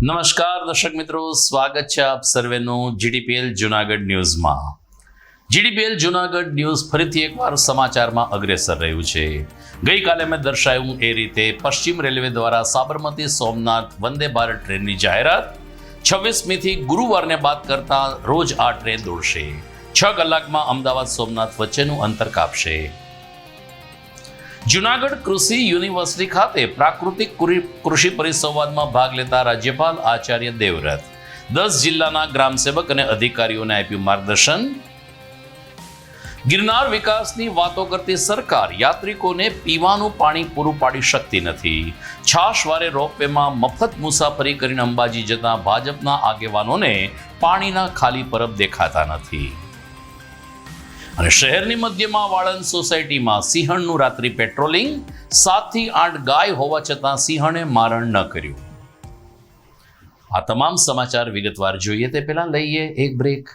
નમસ્કાર દર્શક મિત્રો, સ્વાગત છે આપ સર્વેનું જીડીપીએલ જુનાગઢ ન્યૂઝમાં. જીડીપીએલ જુનાગઢ ન્યૂઝ ફરીથી એકવાર સમાચારમાં અગ્રેસર રહ્યું છે. ગઈકાલે મેં દર્શાવ્યું એ રીતે પશ્ચિમ રેલવે દ્વારા સાબરમતી સોમનાથ વંદે ભારત ટ્રેનની જાહેરાત 26મીથી ગુરુવારને બાદ કરતા રોજ આ ટ્રેન દોડશે. 6 કલાકમાં અમદાવાદ સોમનાથ વચ્ચેનું અંતર કાપશે. જુનાગઢ કૃષિ યુનિવર્સિટી ખાતે પ્રાકૃતિક કૃષિ પરિસંવાદમાં ભાગ લેતા રાજ્યપાલ આચાર્ય દેવવ્રત 10 જિલ્લાના ગ્રામસેવક અને અધિકારીઓને આપ્યું માર્ગદર્શન. ગિરનાર વિકાસની વાતો કરતી સરકાર યાત્રિકોને પીવાનું પાણી પૂરું પાડી શકતી નથી. છાશવારે રોપવેમાં મફત મુસાફરી કરીને અંબાજી જતા ભાજપના આગેવાનોને પાણીના ખાલી પરબ દેખાતા નથી. અને શહેરની મધ્યમાં વાળંદ સોસાયટીમાં સિંહણનું રાત્રિ પેટ્રોલિંગ, 7 થી 8 ગાય હોવા છતાં સિંહણે મારણ ન કર્યું. આ તમામ સમાચાર વિગતવાર જોઈએ તે પહેલા લઈએ એક બ્રેક.